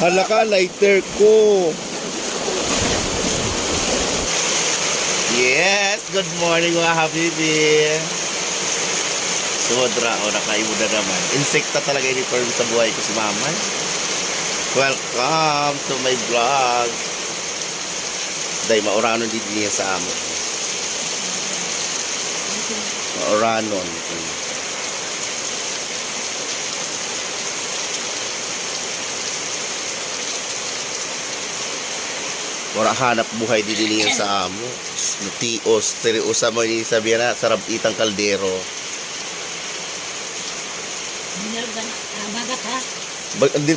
Hala ka, lighter ko. Yes, good morning mga habibi. Sumodra, o nakaimo na naman. Insekta talaga ini for sa buhay ko si mama. Welcome to my vlog. Dahil mauranon din niya sa amo. Mauranon. Wala hanap buhay din niya sa amo. Tios, seryosa mo ni sabihan na sarap itang kaldero. Bagat ha?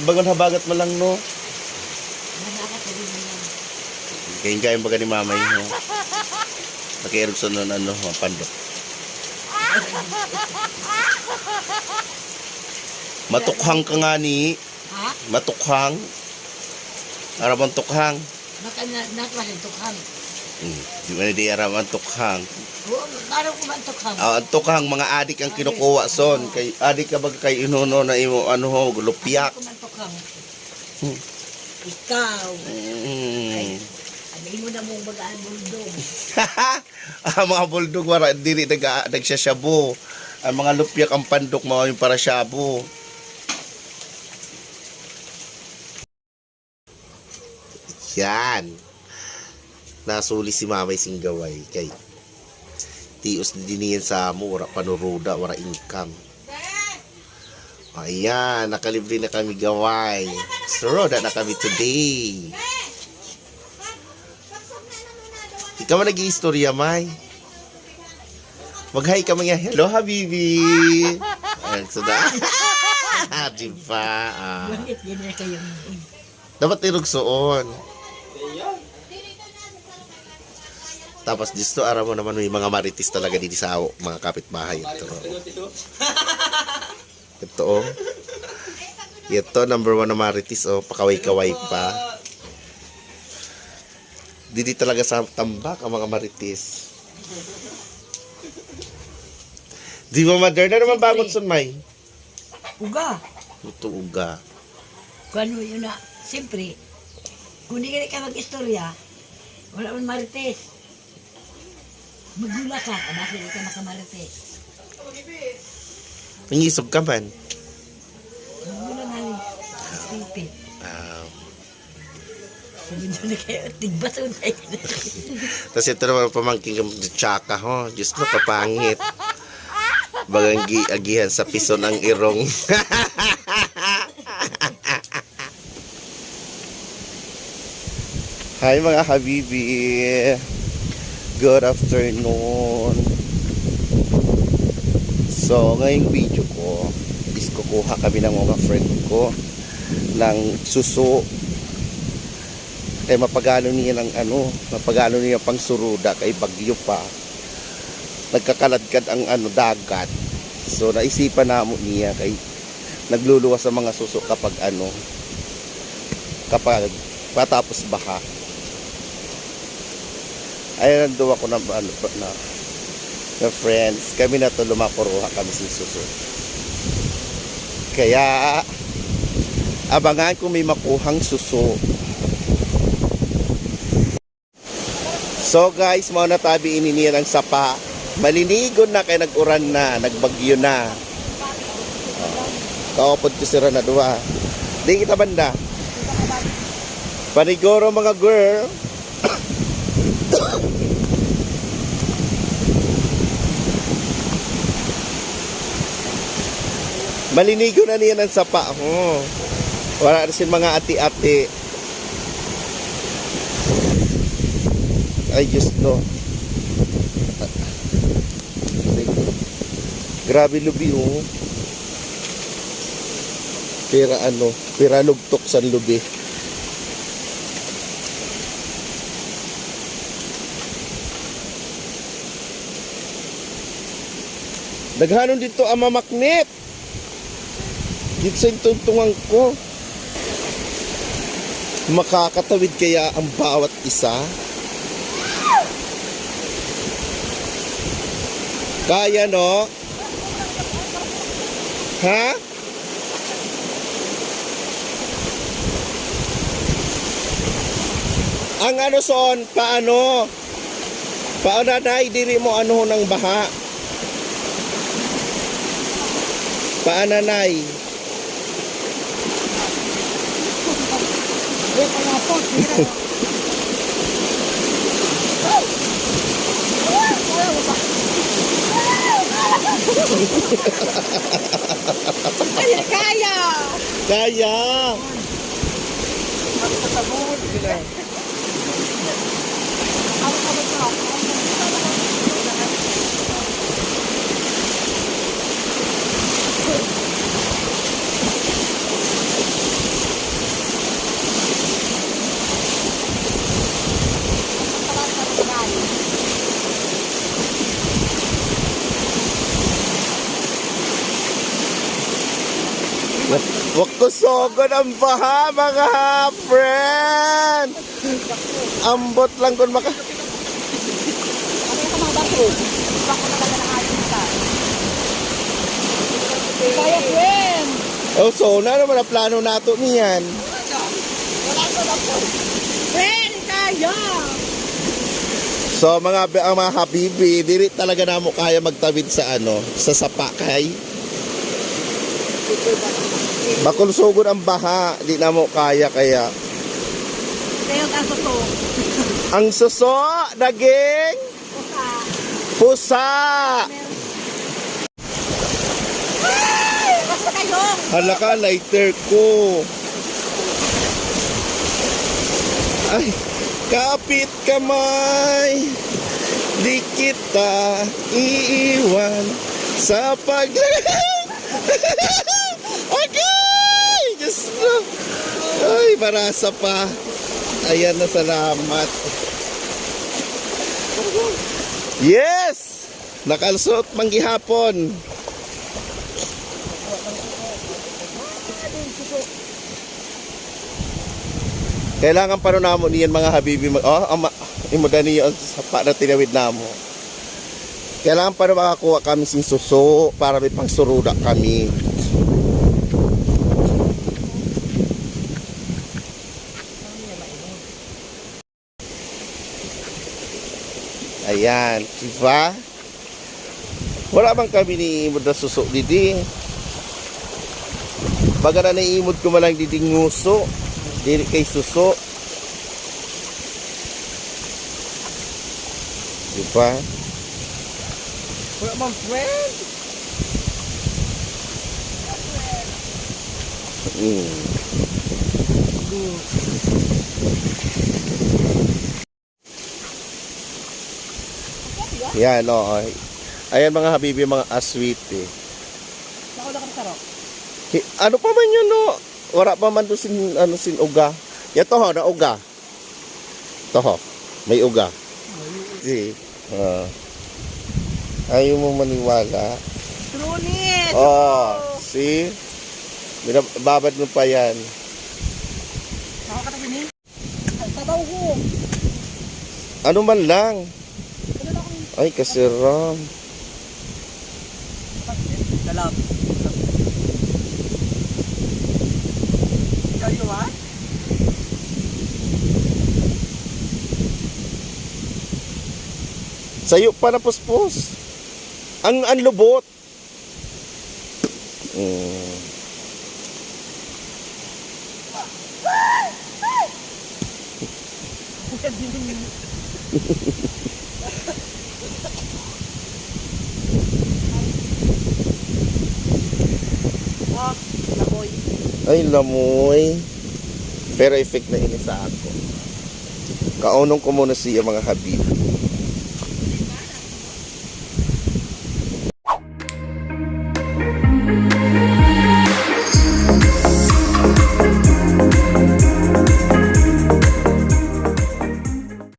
Bagon habagat mo lang no. Bagat din mo lang. Kain-kain baga ni mamay no. Nakirog sa nun ano, pandok. Matukhang ka nga ni. Ha? Matukhang. Arabang tukhang. Baka natwasin tukhang. Di ba di araman tukhang. Parang kuman tukhang. Ang tukhang mga adik ang kinukuha son. Kay adik ka baga kay inuno na imo ano ho lupyak. Kuman tukhang. Ikaw. Ano mo na mong bagaan buldog. Ang mga buldog wala dili nagsasyabo. Ang mga lupyak ang pandok mo yung para syabo. Yan. Nasuli si mamay singgaway kay tios din yan sa amo, wala panuruda, wala income. Ayan, nakalibre na kami gaway. Suroda na kami today. Ikaw man nag-iistorya, May. Mag-hi ka mga, hello, habibi. Ayan, suda. Diba? Dapat tirugsoon. Tapos dito araw mo naman may mga maritis talaga dito sa mga kapitbahay. Ito oh. Ito number 1 na maritis oh, pakaway-kaway pa. Didi talaga sa tambak ang mga maritis. Di ba mother na naman bangot sun may? Uga. Ito uga. Kung yun na, siyempre, kung di ka mag-istorya, wala man marites. Magula ka, bakit hindi ka makamarites? Nangisog ka man. Magula nga ni, stupid. Sabi nyo na kayo, tigbason tayo. Tapos ito naman pamangking tsaka ho. Diyos mo, kapangit. Bagang agihan sa piso ng irong. Hi mga habibi. Good afternoon. So, ngayong video ko is kukuha kami ng mga friend ko ng suso. Kaya mapagano niya ng ano, mapagano niya pang suruda kay bagyo pa. Nagkakaladkad ang ano dagat. So naisipan namo niya kay nagluluwas sa mga suso kapag ano kapag patapos baha. Ay nanduwa ko na ano na friends, kami na to lumakuruha kami sa suso. Kaya abangan kung may makuhang suso. So guys, mao na tabi ininiya ng sapa. Malinigon na kay nag-uran na, nagbagyo na. Kaopod ko sira na duwa. Di kita banda. Paniguro mga girl. Malinigo na niya ng sapa. Wala na sin mga ati-ati. Ay, Diyos no. Grabe lubi oh. Pira lugtok sa lubi. Naghanon dito ang mamaknit. Dito sa tuntungan ko. Makakatawid kaya ang bawat isa? Kaya no? Ha? Ang ano son, paano? Paano nanay, diri mo ano ng baha? Paano nanay? Kaya! Kaya! Waktu sogod ang baha mga friend. Ambot lang kung maka... Kaya, friend! Oh, so na naman ang plano nato niyan. Friend, kaya! So ang mga habibi, diri talaga namo kaya magtawid sa ano, sa sapakay. Bakul sugod ang baha, di na mo kaya kaya. Kaya ang aso to. Ang suso, daging, pusa. Basta kayo! Hala ka, lighter ko. Ay, kapit kamay, di kita iiwan sa Okay! Diyos ko. Ay, marasa pa. Ayan na, salamat. Yes! Nakalsot manggihapon. Kailangan pa rin namo niyan mga habibi. Imuda niyo ang sapa na tinawid namo. Kailangan pa rin makakuha kami sing suso para may pangsuruda kami. Ayan, diba? Wala bang kami niimod na suso didi? Baga na naiimod ko malang diding nguso. Dili kay suso. Diba? Wala bang friend? Yan, oo. Ayan mga habibi, mga aswit eh. Ako na sarap. Ano pa man yun, no? Wala pa man doon sin uga. Yan to ho, na uga. To ho, may uga. See? Ayaw mo maniwala. Trunit! Oh, see? Babad mo pa yan. Ako ka tabi sabaw ko. Ano man lang. Ay, kasiram. Dalam. Kayo ha? Sayo pa na puspos. Ang lubot. Laboy. Ay, lamoy. Pero effect na ini sa ako. Kaunong ko muna siya mga habibi.